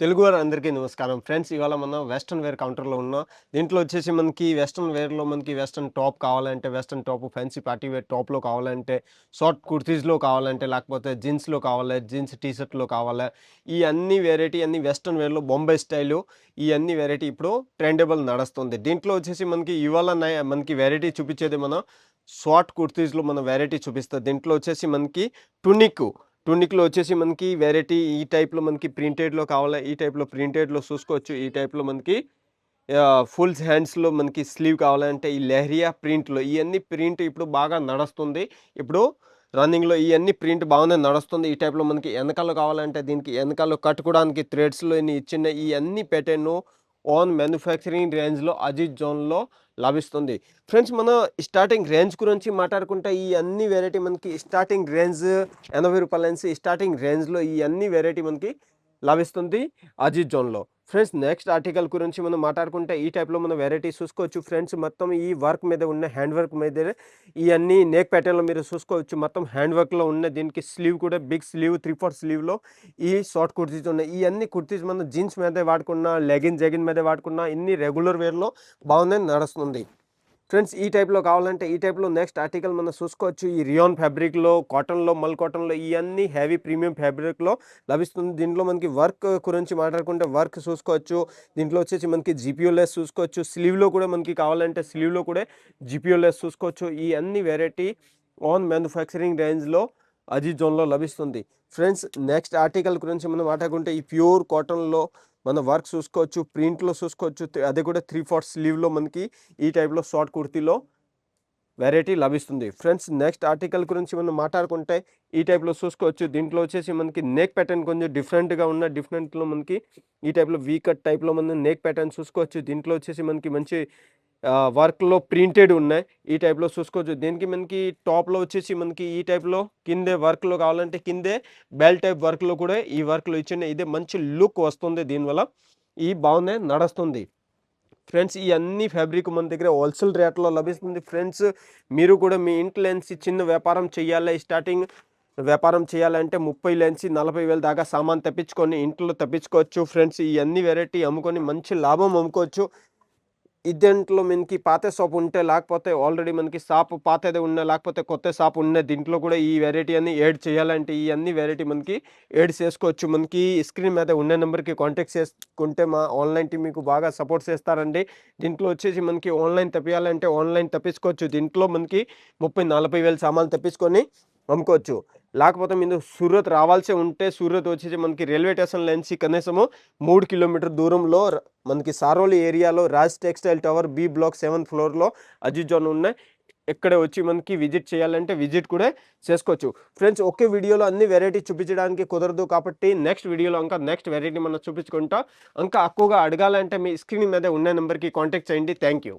తెలుగువారు అందరికీ నమస్కారం ఫ్రెండ్స్. ఇవాళ మనం వెస్టర్న్ వేర్ కౌంటర్‌లో ఉన్నాం. దీంట్లో వచ్చేసి మనకి వెస్టర్న్ వేర్‌లో మనకి వెస్టర్న్ టాప్ కావాలంటే western top, fancy party wear టాప్‌లో కావాలంటే, షార్ట్ కుర్తీస్‌లో కావాలంటే, లేకపోతే జీన్స్‌లో కావాలా, జీన్స్ టీ షర్ట్‌లో కావాలా, ఈ అన్ని వేరైటీ అన్ని వెస్టర్న్ వేర్‌లో బొంబాయి స్టైలు ఈ అన్ని వేరైటీ ఇప్పుడు ట్రెండబుల్ నడుస్తుంది. దీంట్లో వచ్చేసి మనకి ఇవాళ మనకి వేరైటీ చూపించేది మనం షార్ట్ కుర్తీస్‌లో మనం వేరైటీ చూపిస్తా. దీంట్లో వచ్చేసి మనకి టునిక్ టూనిక్‌లో వచ్చేసి మనకి వేరైటీ ఈ టైప్‌లో మనకి ప్రింటెడ్‌లో కావాలా, ఈ టైప్‌లో ప్రింటెడ్‌లో చూసుకోవచ్చు. ఈ టైప్‌లో మనకి ఫుల్ హ్యాండ్స్‌లో మనకి స్లీవ్ కావాలంటే ఈ లెహరియా ప్రింట్‌లో ఇయన్నీ ప్రింట్ ఇప్పుడు బాగా నడుస్తుంది. ఇప్పుడు రన్నింగ్‌లో ఇయన్నీ ప్రింట్ బాగానే నడుస్తుంది. ఈ టైప్‌లో మనకి ఎనకాల కావాలంటే దీనికి ఎనకాల కట్టుకోవడానికి థ్రెడ్స్‌లోని చిన్న ఇయన్నీ ప్యాటర్ను ఓన్ మ్యానుఫ్యాక్చరింగ్ రేంజ్‌లో అజిత్ జోన్‌లో లభిస్తుంది. ఫ్రెండ్స్, మన స్టార్టింగ్ రేంజ్ గురించి మాట్లాడుకుంటే ఈ అన్ని వేరైటీ మనకి స్టార్టింగ్ రేంజ్ రూ. 80 నుంచి స్టార్టింగ్ రేంజ్‌లో ఈ అన్ని వేరైటీ మనకి లభిస్తుంది అజిత్ జోన్‌లో. ఫ్రెండ్స్, నెక్స్ట్ ఆర్టికల్ గురించి మనం మాట్లాడుకుంటే ఈ టైప్‌లో మనం వేరైటీస్ చూసుకోవచ్చు. ఫ్రెండ్స్, మొత్తం ఈ వర్క్ మీద ఉన్న హ్యాండ్ వర్క్ మీదే ఇయన్నీ నెక్ ప్యాటర్న్‌లో మీరు చూసుకోవచ్చు. మొత్తం హ్యాండ్ వర్క్‌లో ఉన్న దీనికి స్లీవ్ కూడా బిగ్ స్లీవ్ 3/4 స్లీవ్‌లో ఈ షార్ట్ కుర్తీస్ ఉన్నాయి. ఇయన్నీ కుర్తీస్ మనం జీన్స్ మీదే వాడుకున్నా, జెగిన్ మీదే వాడుకున్నా ఇన్ని రెగ్యులర్ వేర్‌లో బాగానే నడుస్తుంది. ఫ్రెండ్స్, ఈ టైప్‌లో కావాలంటే ఈ టైప్‌లో నెక్స్ట్ ఆర్టికల్ మనం చూసుకోవచ్చు. ఈ రియాన్ ఫ్యాబ్రిక్‌లో, కాటన్‌లో, మల్ కాటన్‌లో ఇయన్నీ హెవీ ప్రీమియం ఫ్యాబ్రిక్‌లో లభిస్తుంది. దీంట్లో మనకి వర్క్ గురించి మాట్లాడుకుంటే వర్క్ చూసుకోవచ్చు. దీంట్లో వచ్చేసి మనకి జీపీయూ లెస్ చూసుకోవచ్చు. స్లీవ్‌లో కూడా మనకి కావాలంటే స్లీవ్‌లో కూడా జీపీయూ లెస్ చూసుకోవచ్చు. ఈ అన్ని వేరైటీ ఓన్ మ్యానుఫ్యాక్చరింగ్ రేంజ్‌లో అజిత్ జోన్‌లో లభిస్తుంది. ఫ్రెండ్స్, నెక్స్ట్ ఆర్టికల్ గురించి మనం మాట్లాడుకుంటే ఈ ప్యూర్ కాటన్‌లో మన వర్క్ చూసుకోవచ్చు. ప్రింట్‌లో చూసుకోవచ్చు. అది కూడా 3/4 స్లీవ్‌లో మనకి ఈ టైప్‌లో షార్ట్ కుర్తీలో వెరైటీ లభిస్తుంది. ఫ్రెండ్స్, నెక్స్ట్ ఆర్టికల్ గురించి మనం మాట్లాడుకుంటే ఈ టైప్‌లో చూసుకోవచ్చు. దీంట్లో వచ్చేసి మనకి నెక్ ప్యాటర్న్ కొంచెం డిఫరెంట్‌గా ఉన్న డిఫరెంట్‌లో మనకి ఈ టైప్‌లో వీ కట్ టైప్‌లో మనం నెక్ ప్యాటర్న్ చూసుకోవచ్చు. దీంట్లో వచ్చేసి మనకి మంచి వర్క్‌లో ప్రింటెడ్ ఉన్నాయి. ఈ టైప్‌లో చూసుకోవచ్చు. దీనికి మనకి టాప్‌లో వచ్చేసి మనకి ఈ టైప్‌లో కిందే వర్క్‌లో కావాలంటే కిందే బెల్ టైప్ వర్క్‌లో కూడా ఈ వర్క్‌లో ఇచ్చిన ఇదే మంచి లుక్ వస్తుంది దీనివల్ల. ఈ బాగానే నడుస్తుంది. ఫ్రెండ్స్, ఈ అన్ని ఫ్యాబ్రిక్ మన దగ్గర హోల్సేల్ రేట్‌లో లభిస్తుంది. ఫ్రెండ్స్, మీరు కూడా మీ ఇంట్లో నుంచి చిన్న వ్యాపారం చేయాలి. స్టార్టింగ్ వ్యాపారం చేయాలంటే 30,000-40,000 దాకా సామాను తెప్పించుకొని ఇంట్లో తెప్పించుకోవచ్చు. ఫ్రెండ్స్, ఈ అన్ని వెరైటీ అమ్ముకొని మంచి లాభం అమ్ముకోవచ్చు. దీంట్లో మనకి పాత షాప్ ఉంటే లేకపోతే ఆల్రెడీ మనకి షాప్ పాతదే ఉన్నా లేకపోతే కొత్త షాప్ ఉన్న దీంట్లో కూడా ఈ వెరైటీ అన్ని యాడ్ చేయాలంటే ఈ అన్ని వెరైటీ మనకి యాడ్ చేసుకోవచ్చు. మనకి స్క్రీన్ మీద ఉన్న నెంబర్‌కి కాంటాక్ట్ చేసుకుంటే మా ఆన్‌లైన్ టీమ్ మీకు బాగా సపోర్ట్ చేస్తారండి. దీంట్లో వచ్చేసి మనకి ఆన్‌లైన్ తెప్పియాలంటే ఆన్‌లైన్ తెప్పించుకోవచ్చు. దీంట్లో మనకి 30,000-40,000 సామాన్లు తెప్పించుకొని అమ్ముకోవచ్చు. లేకపోతే మీరు సూరత్ రావాల్సి ఉంటే సూరత్ వచ్చేసి మనకి రైల్వే స్టేషన్ నుంచి కనీసము 3 కిలోమీటర్ దూరంలో మనకి సారోలి ఏరియాలో Raj textile tower B block 7th ఫ్లోర్‌లో అజిత్ జోన్ ఉన్నాయి. ఇక్కడే వచ్చి మనకి విజిట్ చేయాలంటే విజిట్ కూడా చేసుకోవచ్చు. ఫ్రెండ్స్, ఒకే వీడియోలో అన్ని వెరైటీ చూపించడానికి కుదరదు కాబట్టి నెక్స్ట్ వీడియోలో ఇంకా నెక్స్ట్ వెరైటీ మనం చూపించుకుంటా. ఇంకా ఎక్కువగా అడగాలంటే మీ స్క్రీన్ మీద ఉన్న నెంబర్‌కి కాంటాక్ట్ చేయండి. Thank you.